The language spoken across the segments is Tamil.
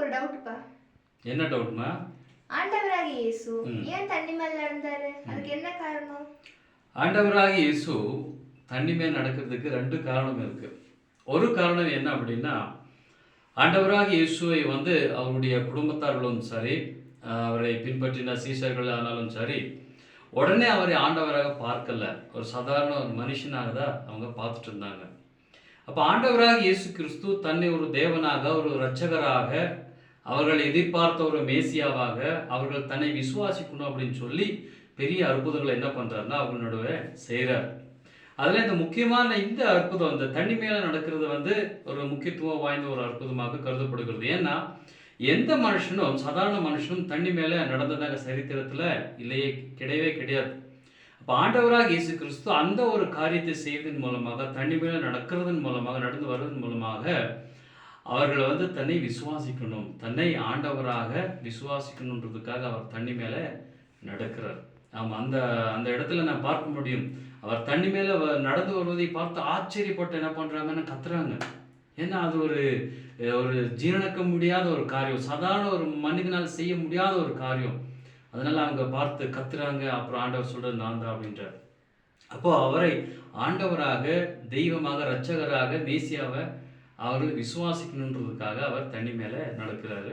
ஒரு டவுட்ப்பா. என்ன டவுட்மா? ஆண்டவராகிய இயேசு ஏன் தண்ணி மேல நடந்தாரு? அதுக்கு என்ன காரணம்? ஆண்டவராகிய இயேசு தண்ணி மேல் நடக்கிறதுக்கு 2 காரணம் இருக்கு. ஒரு காரணம் என்ன அப்படின்னா, ஆண்டவராகிய இயேசுவை அவருடைய குடும்பத்தார்களும் சரி, அவரை பின்பற்றின சீஷர்கள் ஆனாலும் சரி, உடனே அவரை ஆண்டவராக பார்க்கல. ஒரு சாதாரண ஒரு மனுஷனாக தான் அவங்க பார்த்துட்டு இருந்தாங்க. அப்போ ஆண்டவராக இயேசு கிறிஸ்து தன்னை ஒரு தேவனாக, ஒரு இரட்சகராக, அவர்கள் எதிர்பார்த்த ஒரு மேசியாவாக அவர்கள் தன்னை விசுவாசிக்கணும் அப்படின்னு சொல்லி பெரிய அற்புதங்களை என்ன பண்ணுறாருன்னா அவங்க நடுவே செய்கிறார். அதில் இந்த முக்கியமான இந்த அற்புதம், இந்த தண்ணி மேலே நடக்கிறது ஒரு முக்கியத்துவம் வாய்ந்த ஒரு அற்புதமாக கருதப்படுகிறது. ஏன்னா எந்த மனுஷனும், சாதாரண மனுஷனும் தண்ணி மேலே நடந்ததாக சரித்திரத்தில் இல்லையே, கிடையவே கிடையாது. அப்போ ஆண்டவராக இயேசு கிறிஸ்து அந்த ஒரு காரியத்தை செய்வதன் மூலமாக, தண்ணி மேலே நடக்கிறதன் மூலமாக, நடந்து வருவதன் மூலமாக அவர்கள் தன்னை விசுவாசிக்கணும், தன்னை ஆண்டவராக விசுவாசிக்கணுன்றதுக்காக அவர் தண்ணி மேலே நடக்கிறார். ஆமாம், அந்த அந்த இடத்துல நான் பார்க்க முடியும். அவர் தண்ணி மேலே நடந்து வருவதை பார்த்து ஆச்சரியப்பட்டு என்ன பண்ணுறாங்கன்னு கத்துறாங்க. ஏன்னா அது ஒரு ஒரு ஜீரணிக்க முடியாத ஒரு காரியம், சாதாரண ஒரு மனிதனால் செய்ய முடியாத ஒரு காரியம். அதனால அவங்க பார்த்து கத்துறாங்க. அப்புறம் ஆண்டவர் சொல்றது நான் தான் அப்படின்றார். அப்போ அவரை ஆண்டவராக, தெய்வமாக, இரட்சகராக, மேசியாவை அவர்கள் விசுவாசிக்கணுன்றதுக்காக அவர் தண்ணி மேலே நடக்கிறாரு.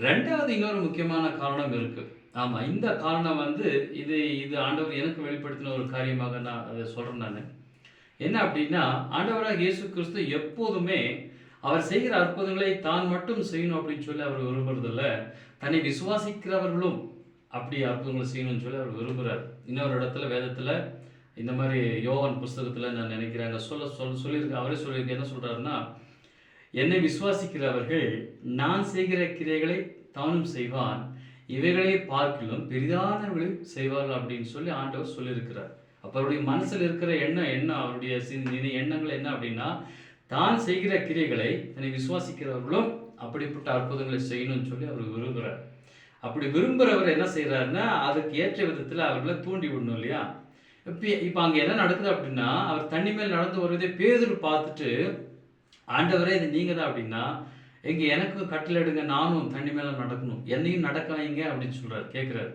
ரெண்டாவது இன்னொரு முக்கியமான காரணம் இருக்கு. ஆமாம், இந்த காரணம் இது இது ஆண்டவர் எனக்கு வெளிப்படுத்தின ஒரு காரியமாக நான் அதை சொல்கிறேன். நான் என்ன அப்படின்னா, ஆண்டவராக இயேசு கிறிஸ்து எப்போதுமே அவர் செய்கிற அற்புதங்களை தான் மட்டும் செய்யணும் அப்படின்னு சொல்லி அவர் விரும்புறதில்ல, தன்னை விசுவாசிக்கிறவர்களும் அப்படி அற்புதங்களை செய்யணும்னு சொல்லி அவர் விரும்புகிறார். இன்னொரு இடத்துல வேதத்தில் இந்த மாதிரி யோவான் புஸ்தகத்தில் நான் நினைக்கிறாங்க சொல்லியிருக்க, அவரே சொல்லியிருக்க, என்ன சொல்கிறாருன்னா, என்னை விசுவாசிக்கிறவர்கள் நான் செய்கிற கிரைகளை தானும் செய்வான், இவைகளை பார்க்கிலும் பெரிதானவர்களையும் செய்வார்கள் அப்படின்னு சொல்லி ஆண்டவர் சொல்லியிருக்கிறார். அப்போ அவருடைய மனசில் இருக்கிற எண்ணம் அவருடைய எண்ணங்கள் என்ன அப்படின்னா, தான் செய்கிற கிரைகளை தன்னை விசுவாசிக்கிறவர்களும் அப்படிப்பட்ட அற்புதங்களை செய்யணும்னு சொல்லி அவர் விரும்புகிறார். அப்படி விரும்புகிறவர் என்ன செய்கிறாருன்னா, அதுக்கு ஏற்ற விதத்தில் அவர்களை தூண்டி விடணும் இல்லையா? இப்போ அங்கே என்ன நடக்குது அப்படின்னா, அவர் தண்ணி மேல் நடந்து வருவதை பேதுரு பார்த்துட்டு, ஆண்டவரே இது நீங்கள் தான் அப்படின்னா, எங்கே எனக்கு கட்டளையிடுங்க, நானும் தண்ணி மேலே நடக்கணும், என்னையும் நடக்க வைங்க அப்படின்னு சொல்கிறார், கேட்குறாரு.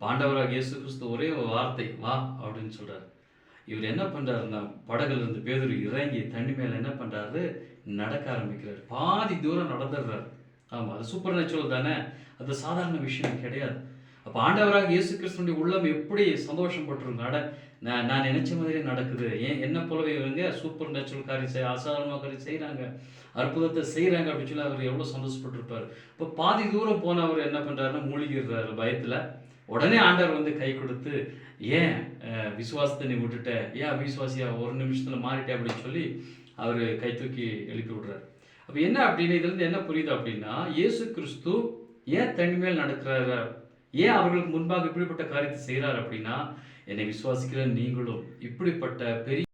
ஆண்டவராக இயேசு கிறிஸ்து ஒரே ஒரு வார்த்தை, வா அப்படின்னு சொல்கிறார். இவர் என்ன பண்ணுறாருன்னா, படகுல இருந்து பேதுரு இறங்கி தண்ணி மேலே என்ன பண்ணுறாரு, நடக்க ஆரம்பிக்கிறார். பாதி தூரம் நடந்துடுறாரு. ஆமாம், அது சூப்பர் நேச்சுரல் தானே, அது சாதாரண விஷயம் கிடையாது. அப்போ ஆண்டவராக இயேசு கிறிஸ்துனுடைய உள்ளம் எப்படி சந்தோஷப்பட்டுருங்க, நான் நினைச்ச மாதிரியே நடக்குது, என்ன போலவே இவங்க சூப்பர் நேச்சுரல் காரியம் அசாதாரணமாக காரியம் செய்கிறாங்க, அற்புதத்தை செய்கிறாங்க அப்படின்னு சொல்லி அவர் எவ்வளோ சந்தோஷப்பட்டிருப்பார். இப்போ பாதி தூரம் போனவர் என்ன பண்ணுறாருன்னா மூழ்கிடுறாரு பயத்தில். உடனே ஆண்டவர் கை கொடுத்து, ஏன் விசுவாசத்தை நீ விட்டுட்ட, ஏன் அவிசுவாசியா ஒரு நிமிஷத்தில் மாறிட்டே அப்படின்னு சொல்லி அவர் கை தூக்கி எழுப்பி விடுறாரு. அப்போ என்ன அப்படின்னு இதுலேருந்து என்ன புரியுது அப்படின்னா, இயேசு கிறிஸ்து ஏன் தண்ணி மேல் நடக்கிறாரு, ஏன் அவர்களுக்கு முன்பாக இப்படிப்பட்ட காரியத்தை செய்கிறார் அப்படின்னா, என்னை விசுவாசிக்கிற நீங்களும் இப்படிப்பட்ட பெரிய